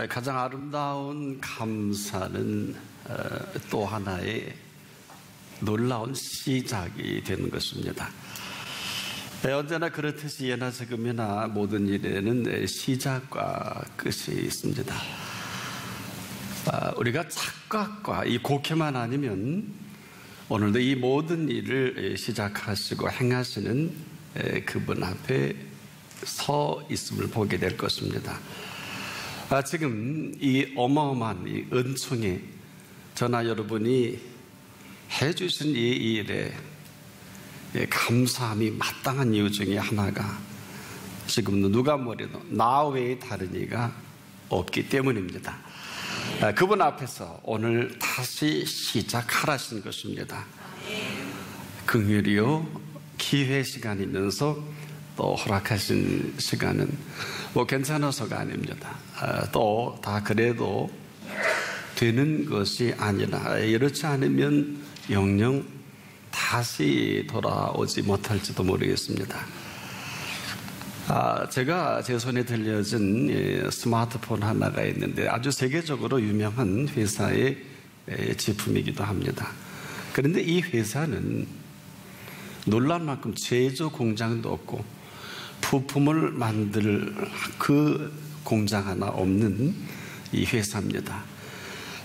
가장 아름다운 감사는 또 하나의 놀라운 시작이 되는 것입니다. 언제나 그렇듯이 예나 지금이나 모든 일에는 시작과 끝이 있습니다. 우리가 착각과 이 곡해만 아니면 오늘도 이 모든 일을 시작하시고 행하시는 그분 앞에 서 있음을 보게 될 것입니다. 지금 이 어마어마한 이 은총에 저나 여러분이 해주신 이 일에 감사함이 마땅한 이유 중에 하나가 지금도 누가 뭐래도 나 외에 다른 이가 없기 때문입니다. 그분 앞에서 오늘 다시 시작하라신 것입니다. 긍휼이요 기회 시간이면서 또 허락하신 시간은 뭐 괜찮아서가 아닙니다. 또 다 그래도 되는 것이 아니라 이렇지 않으면 영영 다시 돌아오지 못할지도 모르겠습니다. 제가 제 손에 들려진 스마트폰 하나가 있는데 아주 세계적으로 유명한 회사의 제품이기도 합니다. 그런데 이 회사는 놀랄 만큼 제조 공장도 없고 부품을 만들 그 공장 하나 없는 이 회사입니다.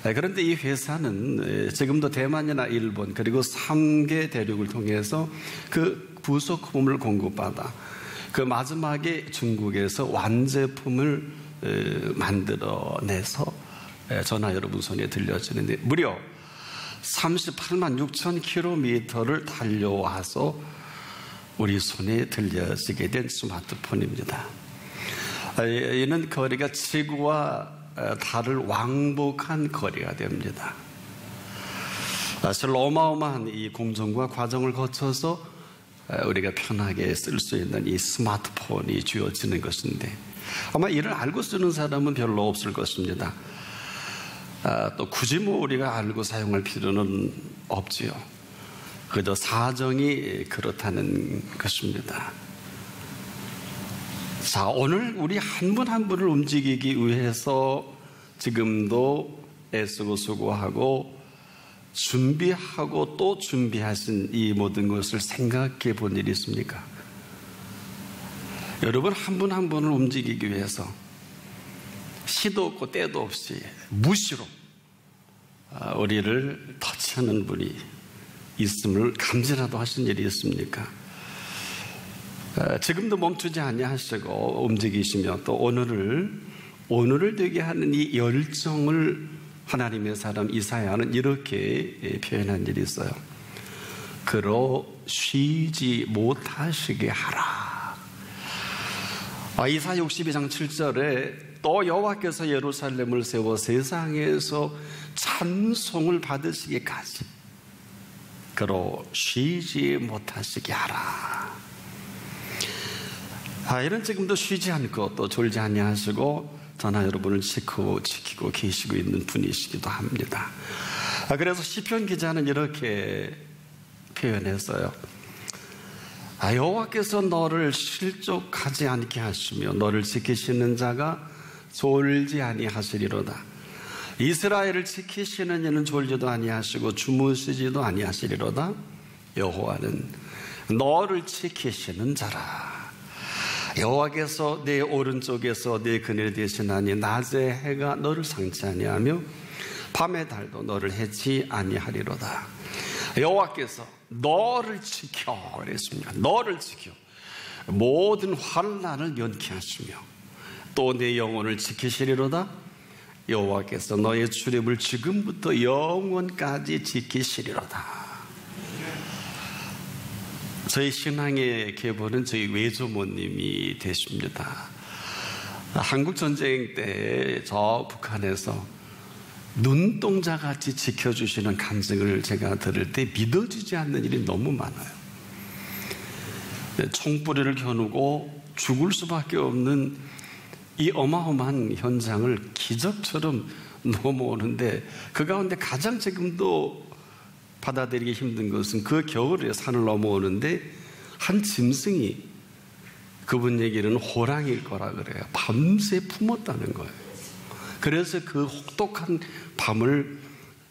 그런데 이 회사는 지금도 대만이나 일본 그리고 3개 대륙을 통해서 그 부속품을 공급받아 그 마지막에 중국에서 완제품을 만들어내서 전화 여러분 손에 들려지는데 무려 38만 6천 킬로미터를 달려와서 우리 손에 들려지게 된 스마트폰입니다. 이는 거리가 지구와 달을 왕복한 거리가 됩니다. 사실 어마어마한 이 공정과 과정을 거쳐서 우리가 편하게 쓸 수 있는 이 스마트폰이 주어지는 것인데 아마 이를 알고 쓰는 사람은 별로 없을 것입니다. 또 굳이 뭐 우리가 알고 사용할 필요는 없지요. 그저 사정이 그렇다는 것입니다. 자, 오늘 우리 한 분 한 분을 움직이기 위해서 지금도 애쓰고 수고하고 준비하고 또 준비하신 이 모든 것을 생각해 본 일이 있습니까? 여러분 한 분 한 분을 움직이기 위해서 시도 없고 때도 없이 무시로 우리를 터치하는 분이 있음을 감지라도 하신 일이 있습니까? 지금도 멈추지 아니하시고 움직이시며 또 오늘을 되게 하는 이 열정을 하나님의 사람 이사야는 이렇게 표현한 일이 있어요. 그로 쉬지 못하시게 하라. 이사야 62장 7절에 또 여호와께서 예루살렘을 세워 세상에서 찬송을 받으시기까지 그로 쉬지 못하시게 하라. 이런 지금도 쉬지 않고 또 졸지 아니하시고 저나 여러분을 지키고 계시고 있는 분이시기도 합니다. 그래서 시편 기자는 이렇게 표현했어요. 여호와께서 너를 실족하지 않게 하시며 너를 지키시는 자가 졸지 아니하시리로다. 이스라엘을 지키시는 이는 졸지도 아니하시고 주무시지도 아니하시리로다. 여호와는 너를 지키시는 자라. 여호와께서 내 오른쪽에서 내 그늘 되시나니 낮에 해가 너를 상치 아니하며 밤의 달도 너를 해치 아니하리로다. 여호와께서 너를 지켜 그랬습니다. 너를 지켜 모든 환난을 면케하시며 또 내 영혼을 지키시리로다. 여호와께서 너의 출입을 지금부터 영원까지 지키시리로다. 저희 신앙의 계보는 저희 외조모님이 되십니다. 한국전쟁 때 저 북한에서 눈동자같이 지켜주시는 간증을 제가 들을 때 믿어지지 않는 일이 너무 많아요. 총뿌리를 겨누고 죽을 수밖에 없는 이 어마어마한 현장을 기적처럼 넘어오는데 그 가운데 가장 지금도 받아들이기 힘든 것은 그 겨울에 산을 넘어오는데 한 짐승이 그분 얘기는 호랑이일 거라 그래요. 밤새 품었다는 거예요. 그래서 그 혹독한 밤을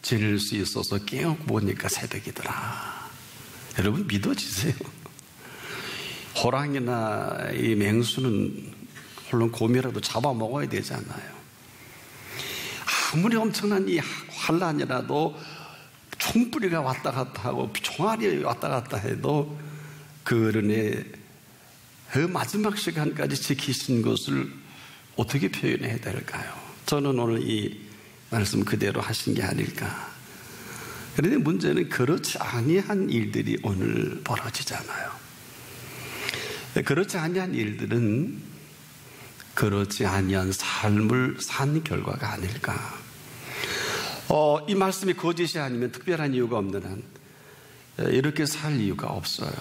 지낼 수 있어서 깨어보니까 보니까 새벽이더라. 여러분 믿어지세요? 호랑이나 이 맹수는 물론 곰이라도 잡아먹어야 되잖아요. 아무리 엄청난 이 환란이라도 총뿌리가 왔다 갔다 하고 총알이 왔다 갔다 해도 그런에 그 마지막 시간까지 지키신 것을 어떻게 표현해야 될까요? 저는 오늘 이 말씀 그대로 하신 게 아닐까. 그런데 문제는 그렇지 아니한 일들이 오늘 벌어지잖아요. 그렇지 아니한 일들은 그렇지 아니한 삶을 산 결과가 아닐까. 이 말씀이 거짓이 아니면 특별한 이유가 없는 한 이렇게 살 이유가 없어요.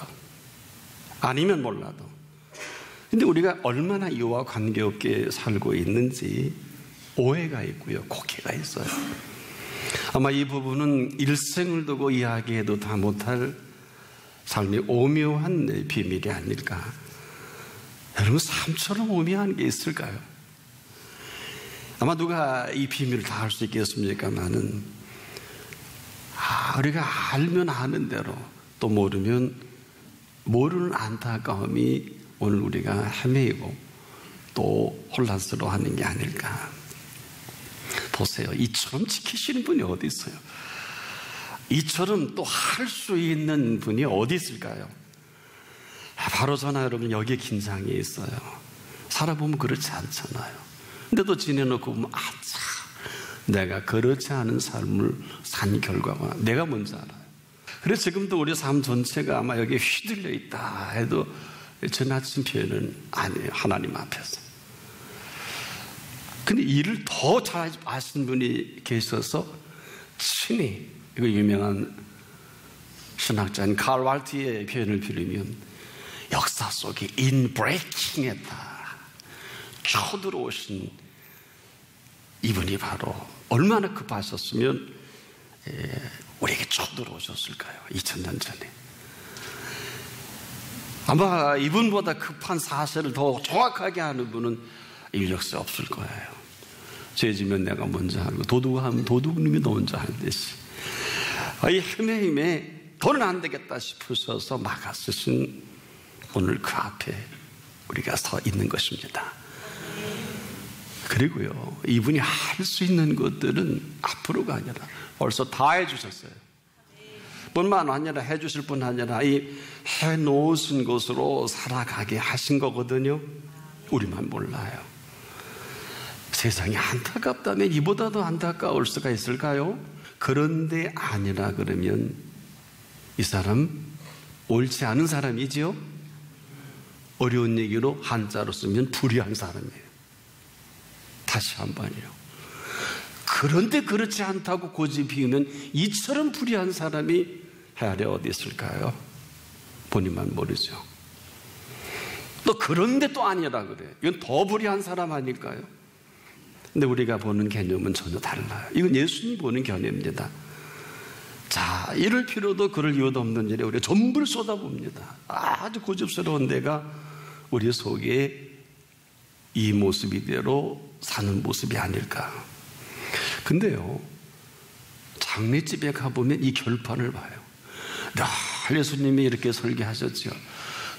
아니면 몰라도. 근데 우리가 얼마나 이와 관계없게 살고 있는지 오해가 있고요, 곡해가 있어요. 아마 이 부분은 일생을 두고 이야기해도 다 못할 삶의 오묘한 비밀이 아닐까. 여러분, 삶처럼 오묘한 게 있을까요? 아마 누가 이 비밀을 다 알 수 있겠습니까만은, 우리가 알면 아는 대로 또 모르면 모르는 안타까움이 오늘 우리가 헤매이고 또 혼란스러워하는 게 아닐까. 보세요. 이처럼 지키시는 분이 어디 있어요? 이처럼 또 할 수 있는 분이 어디 있을까요? 바로 저나 여러분 여기에 긴장이 있어요. 살아보면 그렇지 않잖아요. 근데 또 지내놓고 보면 아차, 내가 그렇지 않은 삶을 산 결과가 내가 뭔지 알아요. 그래서 지금도 우리 삶 전체가 아마 여기에 휘둘려 있다 해도 지나친 표현은 아니에요. 하나님 앞에서. 근데 이를 더 잘 아시는 분이 계셔서 친히, 이거 유명한 신학자인 칼 왈트의 표현을 빌리면 역사 속에 인브레이킹 했다, 쳐들어오신 이분이 바로 얼마나 급하셨으면 우리에게 쳐들어오셨을까요? 2000년 전에. 아마 이분보다 급한 사실을 더 정확하게 아는 분은 인력세 없을 거예요. 죄지면 내가 먼저 하고 도둑하면 도둑님이 너 먼저 하듯이 이 헤매임에 더는 안 되겠다 싶으셔서 막아쓰신 오늘 그 앞에 우리가 서 있는 것입니다. 그리고요, 이분이 할 수 있는 것들은 앞으로가 아니라 벌써 다 해주셨어요. 뿐만 아니라 해주실 뿐 아니라 이 해놓으신 것으로 살아가게 하신 거거든요. 우리만 몰라요. 세상이 안타깝다면 이보다도 안타까울 수가 있을까요? 그런데 아니라 그러면 이 사람 옳지 않은 사람이지요. 어려운 얘기로 한자로 쓰면 불의한 사람이에요. 다시 한번요. 그런데 그렇지 않다고 고집 피우면 이처럼 불의한 사람이 헤아려 어디 있을까요? 본인만 모르죠. 또 그런데 또 아니라 그래요. 이건 더 불의한 사람 아닐까요? 근데 우리가 보는 개념은 전혀 달라요. 이건 예수님이 보는 개념입니다. 자, 이럴 필요도 그럴 이유도 없는 일에 우리가 전부를 쏟아봅니다. 아주 고집스러운 데가 우리 속에 이 모습 이대로 사는 모습이 아닐까. 근데요, 장례집에 가보면 이 결판을 봐요. 늘 예수님이 이렇게 설계하셨죠.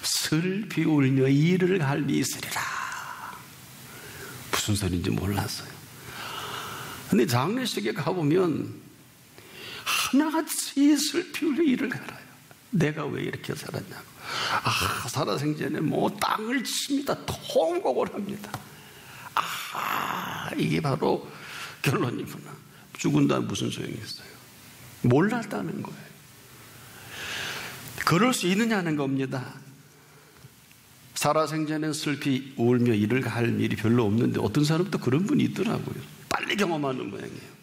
슬피 울며 이를 갈미 있으리라. 무슨 소리인지 몰랐어요. 근데 장례식에 가보면 하나같이 슬피 울며 이를 갈아요. 내가 왜 이렇게 살았냐고. 살아생전에 땅을 칩니다. 통곡을 합니다. 이게 바로 결론이구나. 죽은다면 무슨 소용이 있어요? 몰랐다는 거예요. 그럴 수 있느냐는 겁니다. 살아생전에 슬피 울며 이를 갈 일이 별로 없는데 어떤 사람도 그런 분이 있더라고요. 빨리 경험하는 모양이에요.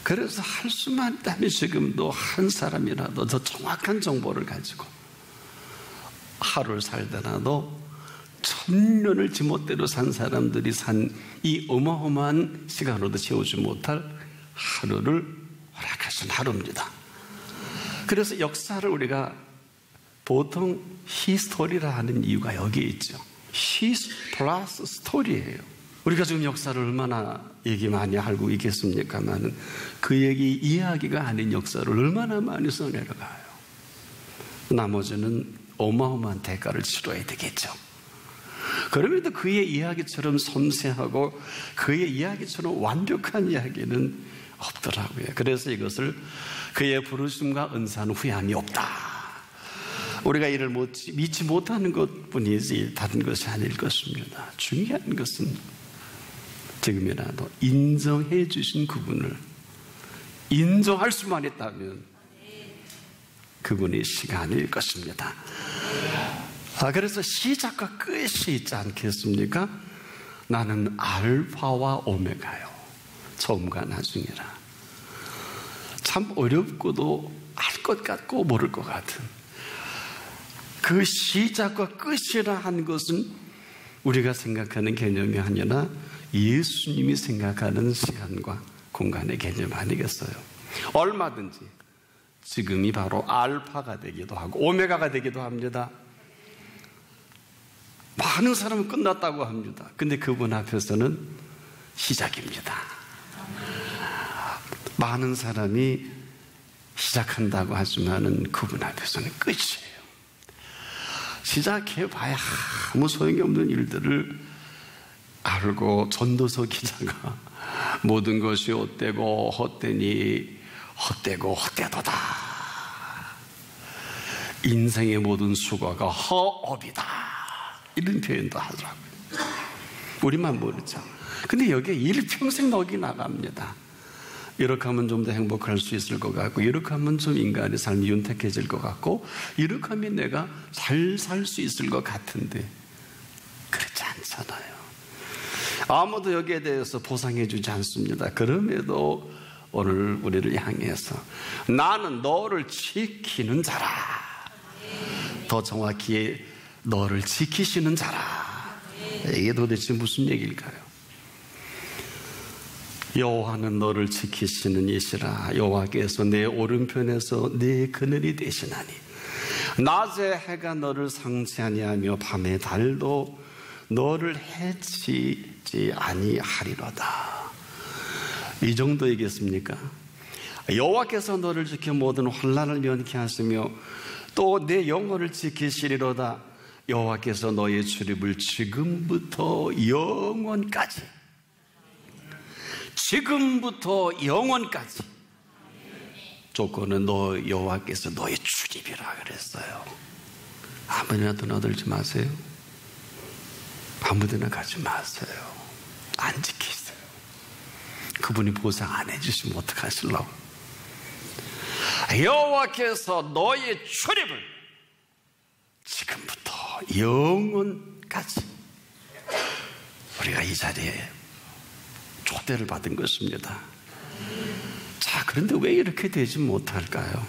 그래서 할 수만 있다면 지금도 한 사람이라도 더 정확한 정보를 가지고 하루를 살더라도 1000년을 지멋대로 산 사람들이 산 이 어마어마한 시간으로도 채우지 못할 하루를 허락하신 하루입니다. 그래서 역사를 우리가 보통 히스토리라 하는 이유가 여기에 있죠. 히스 플러스 스토리예요. 우리가 지금 역사를 얼마나 얘기 많이 알고 있겠습니까만 그 얘기 이야기가 아닌 역사를 얼마나 많이 써내려가요. 나머지는 어마어마한 대가를 치러야 되겠죠. 그럼에도 그의 이야기처럼 섬세하고 그의 이야기처럼 완벽한 이야기는 없더라고요. 그래서 이것을 그의 부르심과 은사는 후회함이 없다. 우리가 이를 믿지 못하는 것뿐이지 다른 것이 아닐 것입니다. 중요한 것은 지금이라도 인정해 주신 그분을 인정할 수만 있다면 그분의 시간일 것입니다. 그래서 시작과 끝이 있지 않겠습니까? 나는 알파와 오메가요. 처음과 나중이라. 참 어렵고도 알 것 같고 모를 것 같은 그 시작과 끝이라 한 것은 우리가 생각하는 개념이 아니라 예수님이 생각하는 시간과 공간의 개념 아니겠어요? 얼마든지 지금이 바로 알파가 되기도 하고 오메가가 되기도 합니다. 많은 사람은 끝났다고 합니다. 근데 그분 앞에서는 시작입니다. 많은 사람이 시작한다고 하지만은 그분 앞에서는 끝이에요. 시작해봐야 아무 소용이 없는 일들을 알고 전도서 기자가 모든 것이 헛되고 헛되니 헛되고 헛되도다. 인생의 모든 수고가 허업이다. 이런 표현도 하더라고요. 우리만 모르죠. 근데 여기에 일평생 넋이 나갑니다. 이렇게 하면 좀 더 행복할 수 있을 것 같고, 이렇게 하면 좀 인간의 삶이 윤택해질 것 같고, 이렇게 하면 내가 잘 살 수 있을 것 같은데 그렇지 않잖아요. 아무도 여기에 대해서 보상해 주지 않습니다. 그럼에도 오늘 우리를 향해서 나는 너를 지키는 자라. 더 정확히 너를 지키시는 자라. 이게 도대체 무슨 얘기일까요? 여호와는 너를 지키시는 이시라. 여호와께서 내 오른편에서 내 그늘이 되시나니 낮에 해가 너를 상치하니 하며 밤에 달도 너를 해치지 아니하리로다. 이 정도이겠습니까? 여호와께서 너를 지켜 모든 환난을 면케 하시며 또 내 영혼을 지키시리로다. 여호와께서 너의 출입을 지금부터 영원까지, 지금부터 영원까지. 조건은 너 여호와께서 너의 출입이라 그랬어요. 아무데나 드나들지 마세요. 아무데나 가지 마세요. 안 지키세요. 그분이 보상 안 해주시면 어떡하실라고? 여호와께서 너의 출입을 지금부터 영원까지. 우리가 이 자리에 초대를 받은 것입니다. 자, 그런데 왜 이렇게 되지 못할까요?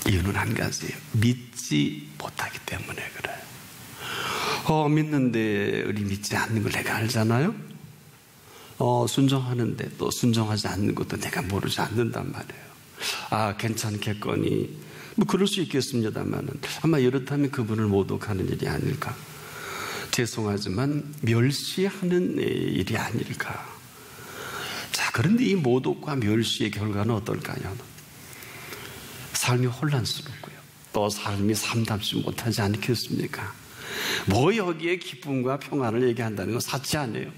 이유는 한 가지예요. 믿지 못하기 때문에 그래요. 믿는데 우리 믿지 않는 걸 내가 알잖아요. 순종하는데 또 순종하지 않는 것도 내가 모르지 않는단 말이에요. 괜찮겠거니. 뭐 그럴 수 있겠습니다만은 아마 이렇다면 그분을 모독하는 일이 아닐까. 죄송하지만 멸시하는 일이 아닐까. 자, 그런데 이 모독과 멸시의 결과는 어떨까요? 삶이 혼란스럽고요. 또 삶이 삶답지 못하지 않겠습니까? 뭐 여기에 기쁨과 평안을 얘기한다는 건 사치 아니에요.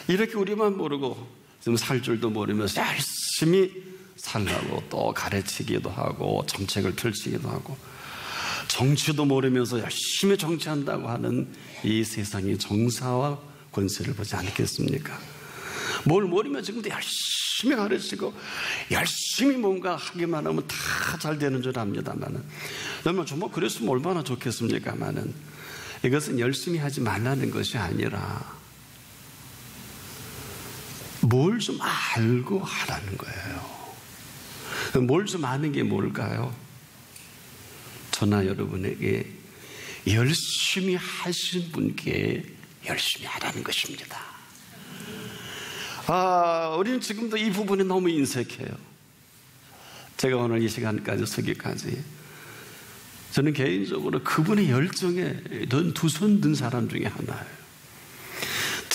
이렇게 우리만 모르고 좀 살 줄도 모르면서 열심히 살라고 또 가르치기도 하고 정책을 펼치기도 하고 정치도 모르면서 열심히 정치한다고 하는 이 세상의 정사와 권세를 보지 않겠습니까? 뭘 모르면 지금도 열심히 가르치고 열심히 뭔가 하기만 하면 다 잘 되는 줄 압니다만은, 정말 그랬으면 얼마나 좋겠습니까만은, 이것은 열심히 하지 말라는 것이 아니라 뭘 좀 알고 하라는 거예요. 뭘 좀 아는 게 뭘까요? 저나 여러분에게 열심히 하신 분께 열심히 하라는 것입니다. 우리는 지금도 이 부분이 너무 인색해요. 제가 오늘 이 시간까지 서기까지 저는 개인적으로 그분의 열정에 두 손 든 사람 중에 하나예요.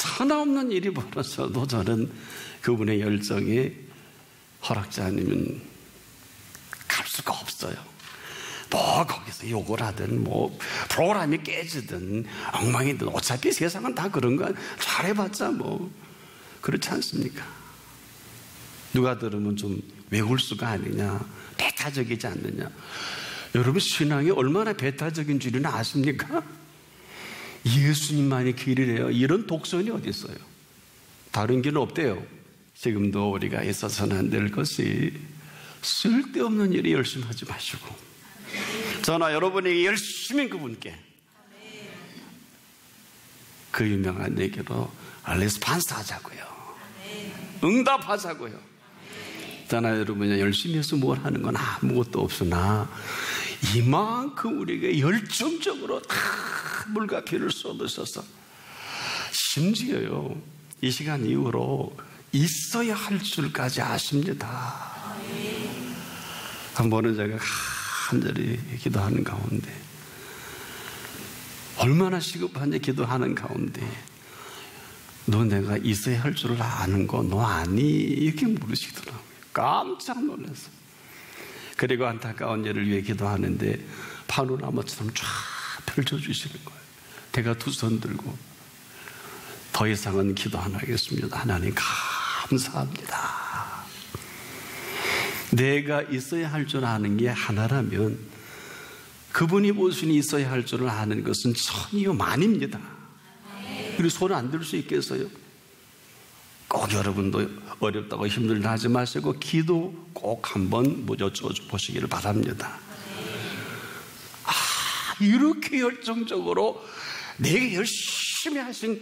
하나없는 일이 벌어져도 저는 그분의 열정에 허락지 않으면 갈 수가 없어요. 뭐 거기서 욕을 하든 뭐 프로그램이 깨지든 엉망이든 어차피 세상은 다 그런 거 잘해봤자 뭐 그렇지 않습니까? 누가 들으면 좀 외골수가 아니냐, 배타적이지 않느냐. 여러분 신앙이 얼마나 배타적인 줄은 아십니까? 예수님만이 길이래요. 이런 독선이 어디 있어요? 다른 길은 없대요. 지금도 우리가 있어서는 안 될 것이 쓸데없는 일에 열심히 하지 마시고 저나 여러분이 열심히 그분께 그 유명한 얘기로 레스판스 하자고요. 응답하자고요. 저나 여러분이 열심히 해서 뭘 하는 건 아무것도 없으나 이만큼 우리에게 열정적으로 다 물과 피를 쏟으셔서 심지어요 이 시간 이후로 있어야 할 줄까지 아십니다. 한 번은 제가 간절히 기도하는 가운데 얼마나 시급한지 기도하는 가운데 너 내가 있어야 할 줄을 아는 거 너 아니? 이렇게 물으시더라고요. 깜짝 놀랐어요. 그리고 안타까운 일을 위해 기도하는데 파노라마처럼 쫙 펼쳐주시는 거예요. 제가 두 손 들고 더 이상은 기도 안 하겠습니다. 하나님 감사합니다. 내가 있어야 할 줄 아는 게 하나라면 그분이 보시니 있어야 할 줄을 아는 것은 천이요 만입니다. 그리고 손 안 들 수 있겠어요? 꼭 여러분도 어렵다고 힘들다 하지 마시고 기도 꼭 한번 여쭤보시기를 바랍니다. 이렇게 열정적으로 내게 열심히 하신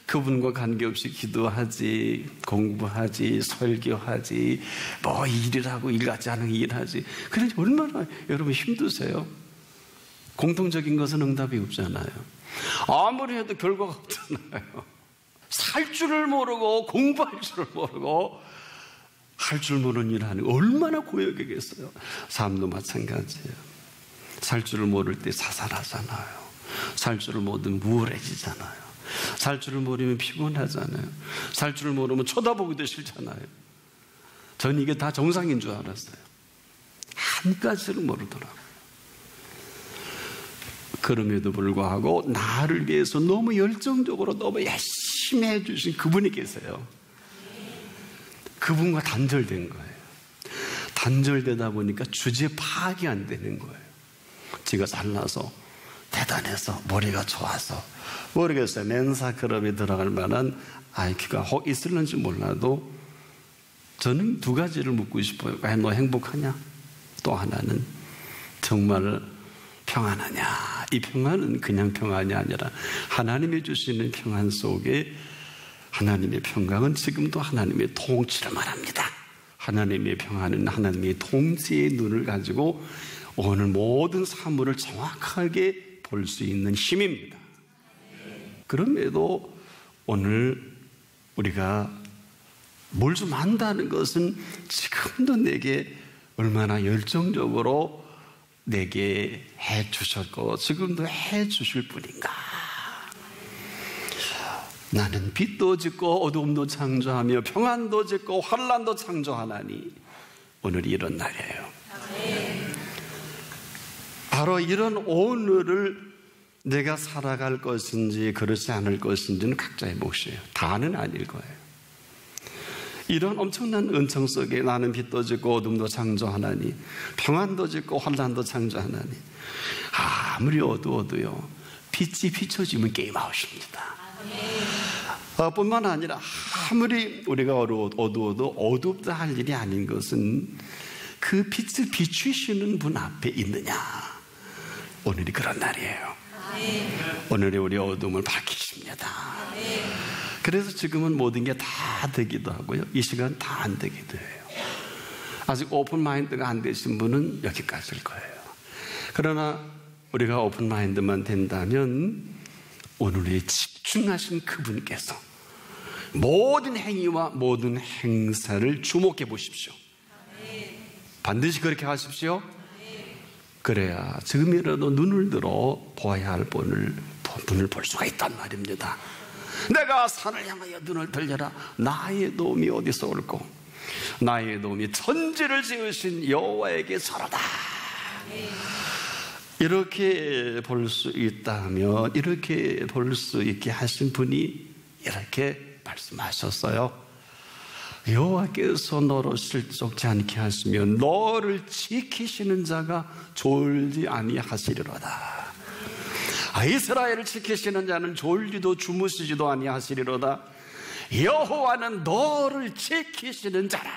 그분과 관계없이 기도하지, 공부하지, 설교하지, 뭐 일이라고 일 같지 않은 일하지. 그런데 얼마나 여러분 힘드세요? 공통적인 것은 응답이 없잖아요. 아무리 해도 결과가 없잖아요. 살 줄을 모르고 공부할 줄을 모르고 할 줄 모르는 일을 하는 얼마나 고역이겠어요. 삶도 마찬가지예요. 살 줄을 모를 때 사살하잖아요. 살 줄을 모르면 우울해지잖아요. 살 줄을 모르면 피곤하잖아요. 살 줄을 모르면 쳐다보기도 싫잖아요. 전 이게 다 정상인 줄 알았어요. 한 가지를 모르더라고요. 그럼에도 불구하고 나를 위해서 너무 열정적으로 너무 열심히 해주신 그분이 계세요. 그분과 단절된 거예요. 단절되다 보니까 주제 파악이 안 되는 거예요. 지가 잘나서 대단해서 머리가 좋아서 모르겠어요. 멘사 클럽에 들어갈 만한 IQ가 혹 있을는지 몰라도 저는 두 가지를 묻고 싶어요. 과연 너 행복하냐? 또 하나는 정말 평안하냐? 이 평안은 그냥 평안이 아니라 하나님이 주시는 평안 속에 하나님의 평강은 지금도 하나님의 통치를 말합니다. 하나님의 평안은 하나님의 통치의 눈을 가지고 오늘 모든 사물을 정확하게 볼 수 있는 힘입니다. 그럼에도 오늘 우리가 뭘 좀 안다는 것은 지금도 내게 얼마나 열정적으로 내게 해 주셨고 지금도 해 주실 분인가. 나는 빛도 짓고 어둠도 창조하며 평안도 짓고 환난도 창조하나니 오늘이 이런 날이에요. 바로 이런 오늘을 내가 살아갈 것인지 그렇지 않을 것인지는 각자의 몫이에요. 다는 아닐 거예요. 이런 엄청난 은총 속에 나는 빛도 짓고 어둠도 창조하나니 평안도 짓고 환난도 창조하나니 아무리 어두워도요 빛이 비춰지면 게임 아웃입니다. 뿐만 아니라 아무리 우리가 어두워도 어둡다 할 일이 아닌 것은 그 빛을 비추시는 분 앞에 있느냐. 오늘이 그런 날이에요. 오늘의 우리 어둠을 밝히십니다. 그래서 지금은 모든 게 다 되기도 하고요. 이 시간 다 안 되기도 해요. 아직 오픈 마인드가 안 되신 분은 여기까지일 거예요. 그러나 우리가 오픈 마인드만 된다면 오늘에 집중하신 그분께서 모든 행위와 모든 행사를 주목해 보십시오. 반드시 그렇게 하십시오. 그래야 지금이라도 눈을 들어 보아야 할 분을 볼 수가 있단 말입니다. 내가 산을 향하여 눈을 들려라. 나의 도움이 어디서 올꼬? 나의 도움이 천지를 지으신 여호와에게서로다. 이렇게 볼 수 있다면, 이렇게 볼 수 있게 하신 분이 이렇게 말씀하셨어요. 여호와께서 너로 실족지 않게 하시면 너를 지키시는 자가 졸지 아니하시리로다. 이스라엘을 지키시는 자는 졸지도 주무시지도 아니하시리로다. 여호와는 너를 지키시는 자라.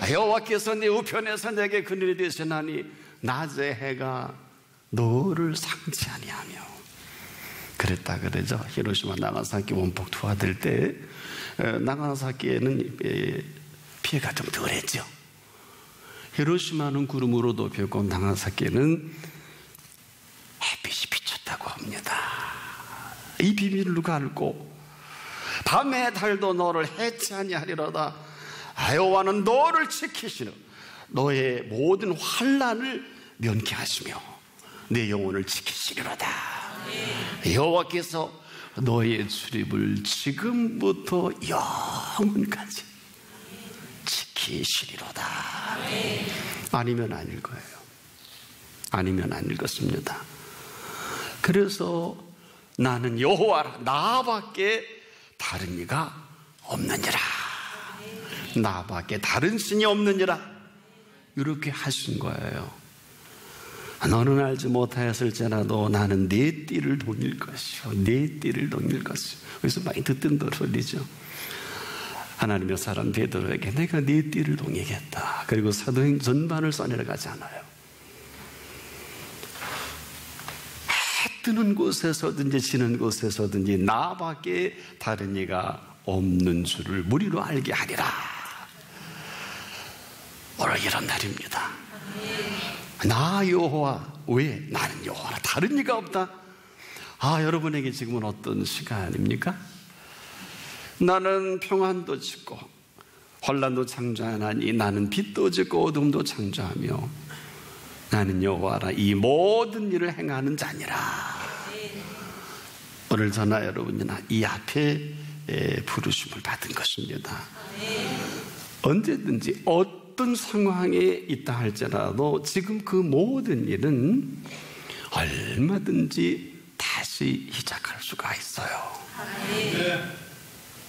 여호와께서 네 우편에서 내게 그늘이 되시나니 낮의 해가 너를 상치 아니하며. 그랬다 그러죠. 히로시마 나가사키 원폭 투하될 때 나가사키에는 피해가 좀 덜했죠. 히로시마는 구름으로 덮였고 나가사키에는 햇빛이 비쳤다고 합니다. 이 비밀을 누가 알고? 밤의 달도 너를 해치 아니하리로다. 여호와는 너를 지키시는 너의 모든 환난을 면케하시며 내 영혼을 지키시리로다. 여호와께서 너의 출입을 지금부터 영원까지 지키시리로다. 아니면 아닐 거예요. 아니면 아닐 것입니다. 그래서 나는 여호와라, 나밖에 다른 이가 없느니라. 나밖에 다른 신이 없느니라. 이렇게 하신 거예요. 너는 알지 못하였을지라도 나는 네 띠를 동일 것이요, 네 띠를 동일 것이요. 그래서 많이 듣던 소리죠. 하나님의 사람 베드로에게 내가 네 띠를 동이겠다. 그리고 사도행 전반을 써내려가잖아요. 해 뜨는 곳에서든지 지는 곳에서든지 나밖에 다른 이가 없는 줄을 무리로 알게 하리라. 오늘 이런 날입니다. 나 여호와, 왜? 나는 여호와라, 다른 이가 없다. 여러분에게 지금은 어떤 시간입니까? 나는 평안도 짓고 환난도 창조하나니 나는 빛도 짓고 어둠도 창조하며 나는 여호와라, 이 모든 일을 행하는 자니라. 오늘 저나 여러분이나 이 앞에 부르심을 받은 것입니다. 언제든지 어떤 상황에 있다 할지라도 지금 그 모든 일은 얼마든지 다시 시작할 수가 있어요.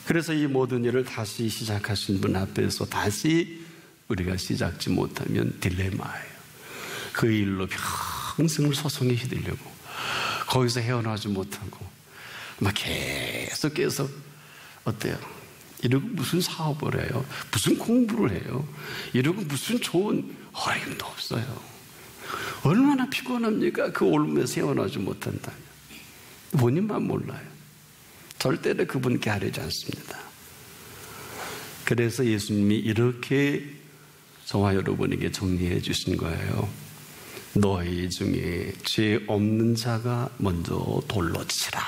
그래서 이 모든 일을 다시 시작하신 분 앞에서 다시 우리가 시작지 못하면 딜레마예요. 그 일로 평생을 소송에 휘둘리고 거기서 헤어나지 못하고 막 계속 어때요? 이러고 무슨 사업을 해요? 무슨 공부를 해요? 이러고 무슨 좋은 어림도 없어요. 얼마나 피곤합니까? 그 올무에서 헤어나지 못한다면. 본인만 몰라요. 절대로 그분께 하려지 않습니다. 그래서 예수님이 이렇게 저와 여러분에게 정리해 주신 거예요. 너희 중에 죄 없는 자가 먼저 돌로 치라.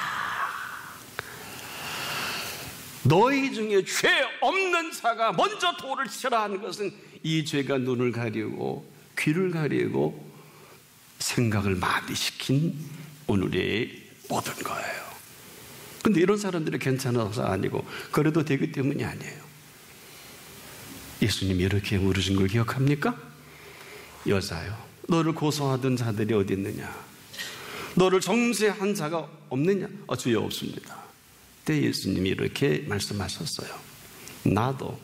너희 중에 죄 없는 자가 먼저 돌을 치라 하는 것은 이 죄가 눈을 가리고 귀를 가리고 생각을 마비시킨 오늘의 모든 거예요. 근데 이런 사람들이 괜찮아서 아니고 그래도 되기 때문이 아니에요. 예수님이 이렇게 물으신 걸 기억합니까? 여자요, 너를 고소하던 자들이 어디 있느냐? 너를 정죄한 자가 없느냐? 주여 없습니다. 그때 예수님이 이렇게 말씀하셨어요. 나도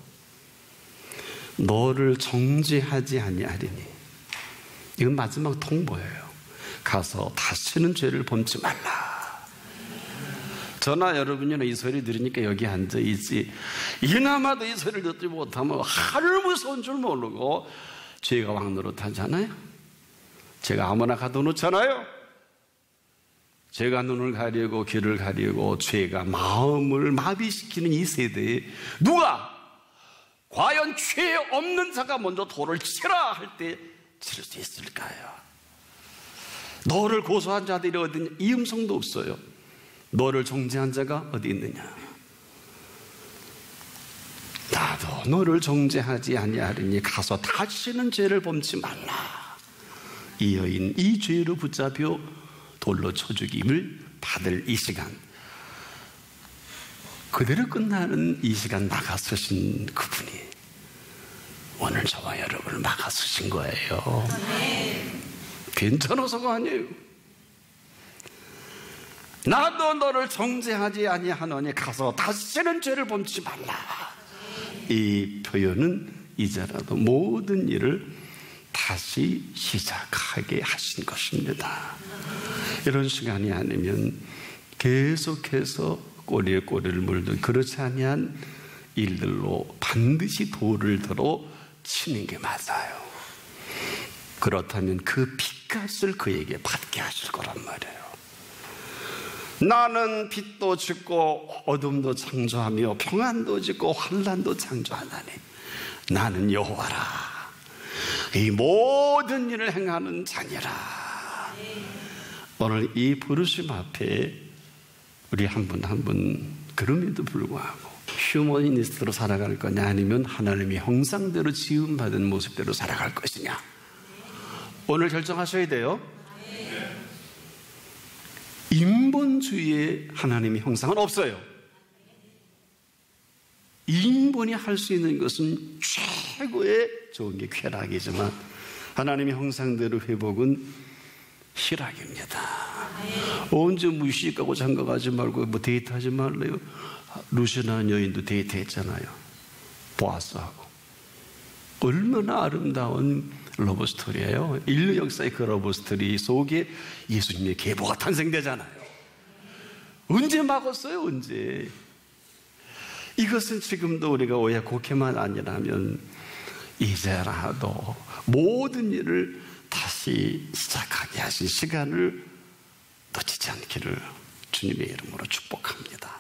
너를 정죄하지 아니하리니. 이건 마지막 통보예요. 가서 다시는 죄를 범치 말라. 저나 여러분이나 이 소리 들으니까 여기 앉아있지, 이나마도 이 소리를 듣지 못하면 하늘 무서운 줄 모르고 죄가 왕노릇하잖아요. 죄가 아무나 가둬놓잖아요. 죄가 눈을 가리고 귀를 가리고 죄가 마음을 마비시키는 이 세대에 누가 과연 죄 없는 자가 먼저 돌을 치라 할 때 칠 수 있을까요? 너를 고소한 자들이 어디 있냐? 이 음성도 없어요. 너를 정죄한 자가 어디 있느냐? 나도 너를 정죄하지 아니하리니 가서 다시는 죄를 범치 말라. 이 여인 이 죄로 붙잡혀 돌로 쳐 죽임을 받을 이 시간, 그대로 끝나는 이 시간 막아서신 그분이 오늘 저와 여러분을 막아서신 거예요. 괜찮아서가 아니에요. 나도 너를 정죄하지 아니하노니 가서 다시는 죄를 범치 말라. 이 표현은 이제라도 모든 일을 다시 시작하게 하신 것입니다. 이런 시간이 아니면 계속해서 꼬리에 꼬리를 물든 그렇지 아니한 일들로 반드시 돌을 들어 치는 게 맞아요. 그렇다면 그 빚값을 그에게 받게 하실 거란 말이에요. 나는 빛도 짓고 어둠도 창조하며 평안도 짓고 환난도 창조하나니 나는 여호와라. 이 모든 일을 행하는 자니라. 오늘 이 부르심 앞에 우리 한 분 한 분 그럼에도 불구하고 휴머니스트로 살아갈 거냐, 아니면 하나님의 형상대로 지음받은 모습대로 살아갈 것이냐, 오늘 결정하셔야 돼요. 인본주의의 하나님의 형상은 없어요. 인본이 할 수 있는 것은 최고의 좋은 게 쾌락이지만 하나님의 형상대로 회복은 희락입니다. 언제 무식하고 장가가지 말고 뭐 데이트하지 말래요. 루시나 여인도 데이트했잖아요. 보아스하고. 얼마나 아름다운 러브스토리예요. 인류 역사의 그 러브스토리 속에 예수님의 계보가 탄생되잖아요. 언제 막았어요? 언제? 이것은 지금도 우리가 오야곡해만 아니라면 이제라도 모든 일을 다시 시작하게 하신 시간을 놓치지 않기를 주님의 이름으로 축복합니다.